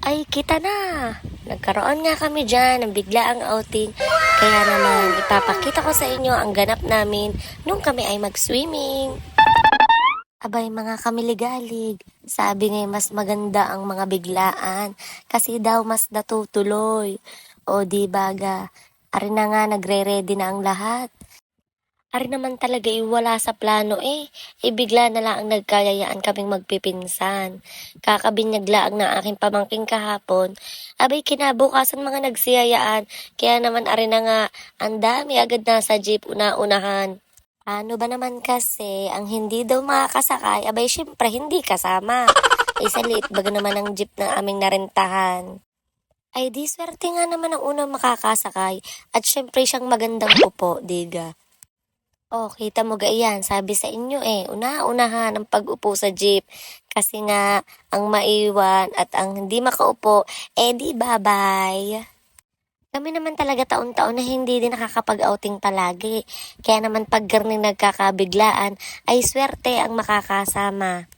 Ay, kita na! Nagkaroon nga kami dyan ng biglaang outing. Kaya naman, ipapakita ko sa inyo ang ganap namin nung kami ay mag-swimming. Abay mga kamiligalig, sabi nga mas maganda ang mga biglaan kasi daw mas natutuloy. O di baga, ari na nga nagre-ready na ang lahat. Ari naman talaga wala sa plano eh. Ibigla na lang ang nagkayayaan kaming magpipinsan. Kakabinyag laang na aking pamangking kahapon. Abay kinabukasan mga nagsiyayaan. Kaya naman ari na nga, ang dami agad nasa jeep una-unahan. Ano ba naman kasi, ang hindi daw makakasakay, abay syempre hindi kasama. Isa liit baga naman ang jeep na aming narentahan. Ay di swerte nga naman ang unang makakasakay at syempre siyang magandang upo, diga. Oh, kita mo ga iyan, sabi sa inyo eh, una-unahan ang pag-upo sa jeep. Kasi nga, ang maiwan at ang hindi makaupo, eh di bye-bye. Kami naman talaga taon-taon na hindi din nakakapag-outing palagi. Kaya naman pag garning nagkakabiglaan, ay swerte ang makakasama.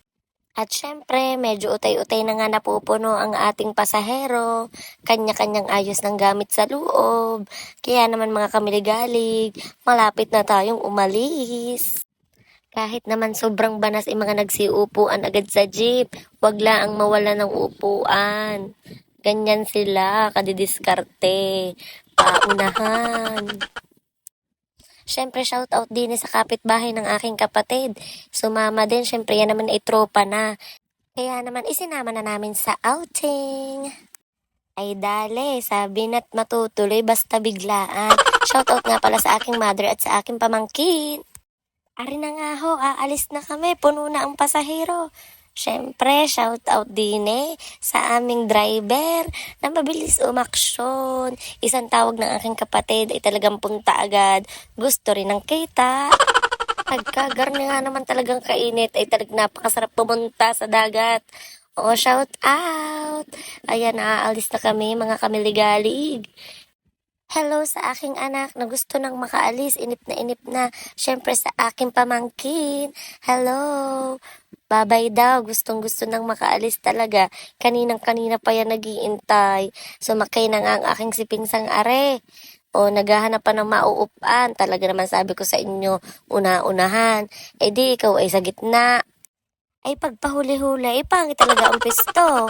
At syempre, medyo utay-utay na nga napupuno ang ating pasahero. Kanya-kanyang ayos ng gamit sa loob. Kaya naman mga kamiligalig, malapit na tayong umalis. Kahit naman sobrang banas ay mga nagsiupuan agad sa jeep, wag lang ang mawala ng upuan. Ganyan sila, kadidiskarte, paunahan. Siyempre, shoutout din sa kapitbahay ng aking kapatid. Sumama din, siyempre yan naman ay tropa na. Kaya naman isinama na namin sa outing. Ay dale, sabi na't matutuloy basta biglaan. Shoutout nga pala sa aking mother at sa aking pamangkin. Ari na nga ho, aalis na kami, puno na ang pasahero. Siyempre, shoutout din sa aming driver na mabilis umaksyon. Isang tawag ng aking kapatid ay talagang punta agad. Gusto rin ng kita. Pagkagarni nga naman talagang kainit ay talagang napakasarap pumunta sa dagat. O, shout out! Ayan, aalis na kami mga kamiligalig. Hello sa aking anak na gusto nang makaalis, inip na inip na. Siyempre sa aking pamangkin. Hello! Babay daw, gustong gusto nang makaalis talaga. Kaninang-kanina pa yan nagiintay. Sumakay na nga ang aking sipingsang are. O naghahanap pa ng mauupan. Talaga naman sabi ko sa inyo, una-unahan. Eh di, ikaw ay sa gitna. Ay pagpahuli-huli, ay pangit talaga ang pisto.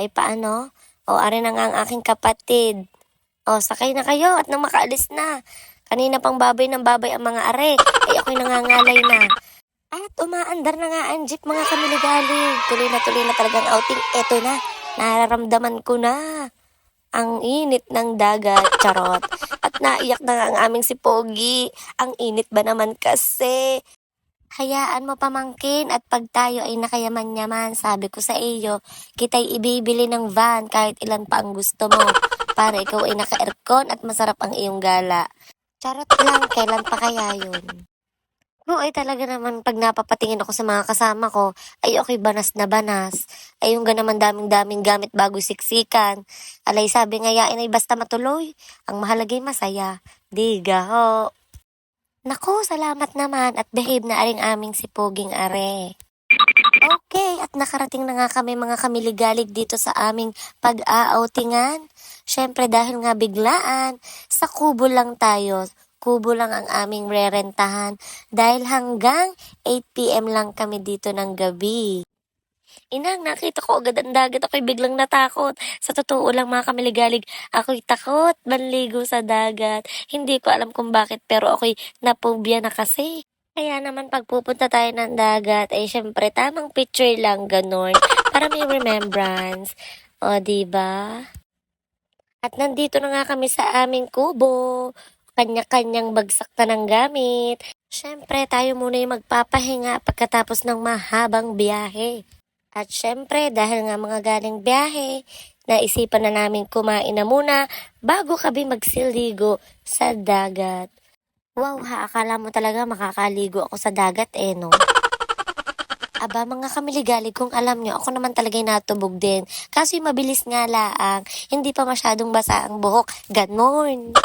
Ay paano? O are na nga ang aking kapatid. O, sakay na kayo at nang makaalis na. Kanina pang babay ng babay ang mga are. Ay ako'y nangangalay na. At umaandar na nga ang jeep mga kamiligalig. Tuloy na talagang outing. Eto na, nararamdaman ko na ang init ng dagat, charot. At naiyak na nga ang aming si Pogi. Ang init ba naman kasi? Hayaan mo pamangkin at pag tayo ay nakayaman-yaman, sabi ko sa iyo, kita'y ibibili ng van kahit ilan pa ang gusto mo. Para ikaw ay naka-aircon at masarap ang iyong gala. Charot lang, kailan pa kaya yun? Oo, ay talaga naman pag napapatingin ako sa mga kasama ko, ay ako'y banas na banas. Ay yung ganaman daming-daming gamit bago siksikan. Alay sabi nga yain ay basta matuloy. Ang mahalagay masaya. Diga ho. Naku, salamat naman at behave na aring aming si Poging Are. Okay, at nakarating na nga kami mga kamiligalig dito sa aming pag-a-outingan. Syempre dahil nga biglaan, sa kubo lang tayo. Kubo lang ang aming rerentahan dahil hanggang 8 p.m. lang kami dito ng gabi. Inang, nakita ko agad ang dagat. Ako'y biglang natakot. Sa totoo lang mga kamiligalig, ako'y takot manligo sa dagat. Hindi ko alam kung bakit pero ako'y napobya na kasi. Kaya naman pag pupunta tayo ng dagat, ay syempre tamang picture lang ganon. Para may remembrance. O, diba? At nandito na nga kami sa aming kubo. Kanya-kanyang bagsak na ng gamit. Syempre, tayo muna yung magpapahinga pagkatapos ng mahabang biyahe. At syempre, dahil nga mga galing biyahe, naisipan na namin kumain na muna bago kami magsiligo sa dagat. Wow ha, akala mo talaga makakaligo ako sa dagat no? Aba mga kamiligalig, kung alam nyo, ako naman talaga natubog din. Kasi mabilis nga laang, hindi pa masyadong basa ang buhok. Ganon.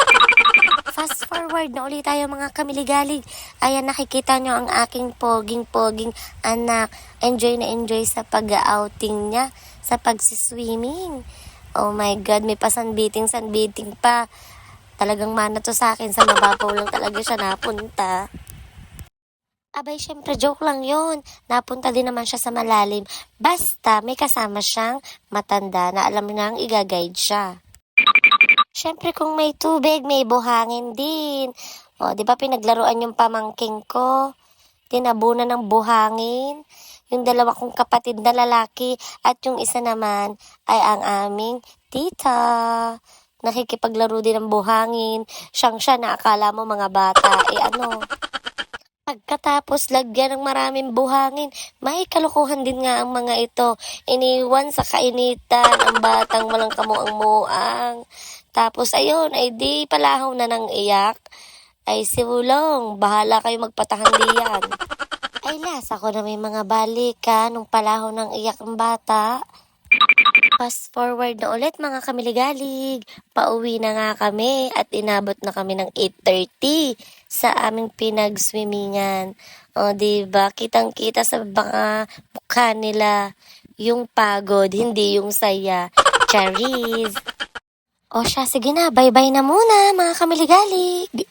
Fast forward na ulit tayo mga kamiligalig. Ayan, nakikita nyo ang aking poging-poging anak. Enjoy na enjoy sa pag-outing niya. sa pagsiswimming. Oh my God, may pa sunbathing pa. Talagang mana to sa akin, sa mababaw lang talaga siya napunta. Abay, syempre joke lang yon. Napunta din naman siya sa malalim. Basta may kasama siyang matanda na alam nang i-guide siya. Syempre kung may tubig, may buhangin din. O, di ba pinaglaruan yung pamangking ko? Tinabunan ng buhangin. Yung dalawa kong kapatid na lalaki at yung isa naman ay ang aming tita. Nakikipaglaro din ng buhangin. Siyang siya na akala mo mga bata. Pagkatapos lagyan ng maraming buhangin, may kalokohan din nga ang mga ito. Iniwan sa kainitan ang batang walang kamuang-muang. Tapos ayun, ay di palahaw na ng iyak. Ay siwulong, bahala kayo magpatahan diyan. Ay lasa ko na may mga balikan nung palahaw ng iyak ang bata. Fast forward na ulit mga kamiligalig. Pauwi na nga kami at inabot na kami ng 8:30 sa aming pinag-swimmingan. O diba, kitang-kita sa mga mukha nila yung pagod, hindi yung saya. Charis! O siya, sige na, bye-bye na muna mga kamiligalig.